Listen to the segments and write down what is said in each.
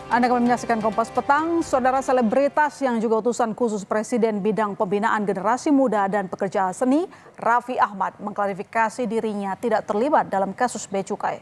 Anda kembali menyaksikan Kompas Petang. Saudara selebritas yang juga utusan khusus Presiden bidang pembinaan generasi muda dan pekerja seni, Raffi Ahmad, mengklarifikasi dirinya tidak terlibat dalam kasus Bea Cukai.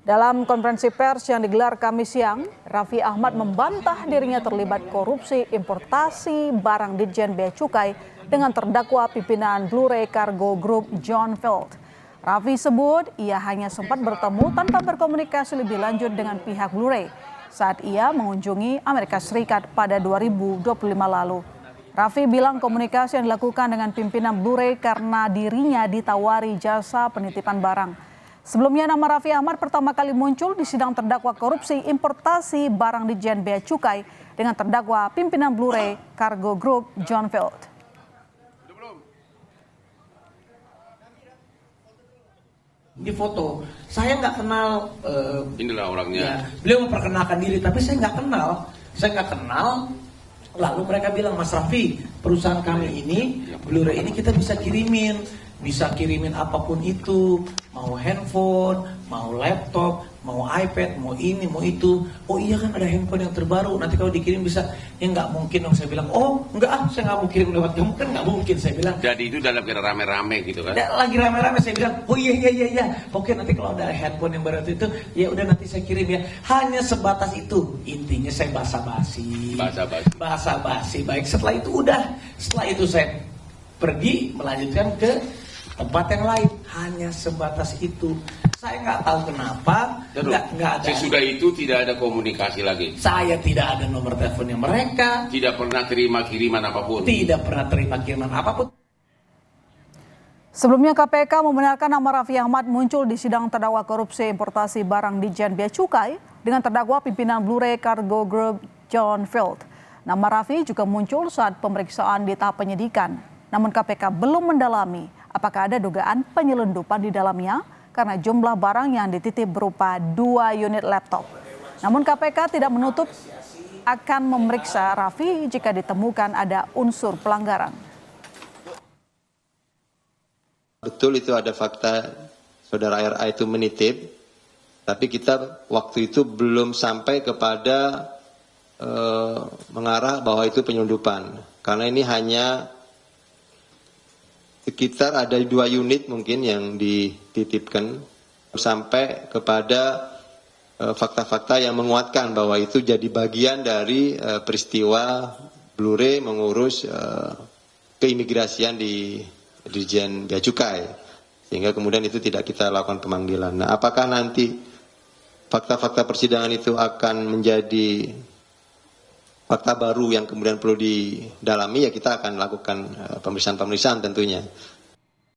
Dalam konferensi pers yang digelar Kamis siang, Raffi Ahmad membantah dirinya terlibat korupsi importasi barang Ditjen Bea Cukai dengan terdakwa pimpinan Blu-ray Cargo Group John Field. Raffi sebut ia hanya sempat bertemu tanpa berkomunikasi lebih lanjut dengan pihak Blu-ray saat ia mengunjungi Amerika Serikat pada 2025 lalu. Raffi bilang komunikasi yang dilakukan dengan pimpinan Blu-ray karena dirinya ditawari jasa penitipan barang. Sebelumnya nama Raffi Ahmad pertama kali muncul di sidang terdakwa korupsi importasi barang Ditjen Bea Cukai dengan terdakwa pimpinan Blu-ray Cargo Group John Field. Di foto, saya nggak kenal. Inilah orangnya. Ya, beliau memperkenalkan diri, tapi saya nggak kenal. Lalu mereka bilang, Mas Raffi, perusahaan kami ini, Blu-ray ini kita bisa kirimin apapun itu, mau handphone, mau laptop, mau iPad, mau ini, mau itu. Oh iya kan ada handphone yang terbaru, nanti kalau dikirim bisa. Ya nggak mungkin dong, saya bilang. Oh enggak, saya nggak mau kirim lewat kamu, kan nggak mungkin, saya bilang. Jadi itu dalam kira rame-rame gitu kan? Lagi rame-rame, saya bilang, oh iya. Oke, nanti kalau ada handphone yang baru itu, ya udah nanti saya kirim ya. Hanya sebatas itu. Intinya saya basa-basi. Baik, setelah itu saya pergi melanjutkan ke tempat yang lain. Hanya sebatas itu. Saya nggak tahu kenapa. Nggak ada. Sesudah itu tidak ada komunikasi lagi. Saya tidak ada nomor teleponnya mereka. Tidak pernah terima kiriman apapun. Sebelumnya KPK membenarkan nama Raffi Ahmad muncul di sidang terdakwa korupsi importasi barang Ditjen Bea Cukai dengan terdakwa pimpinan Blu-ray Cargo Group John Field. Nama Raffi juga muncul saat pemeriksaan di tahap penyidikan. Namun KPK belum mendalami apakah ada dugaan penyelundupan di dalamnya karena jumlah barang yang dititip berupa 2 unit laptop. Namun KPK tidak menutup akan memeriksa Raffi jika ditemukan ada unsur pelanggaran. Betul itu ada fakta saudara RA itu menitip, tapi kita waktu itu belum sampai kepada mengarah bahwa itu penyelundupan. Karena ini hanya sekitar ada 2 unit mungkin yang dititipkan sampai kepada fakta-fakta yang menguatkan bahwa itu jadi bagian dari peristiwa Blu-ray mengurus keimigrasian di Ditjen Bea Cukai, sehingga kemudian itu tidak kita lakukan pemanggilan. Nah, apakah nanti fakta-fakta persidangan itu akan menjadi fakta baru yang kemudian perlu didalami, ya kita akan lakukan pemeriksaan tentunya.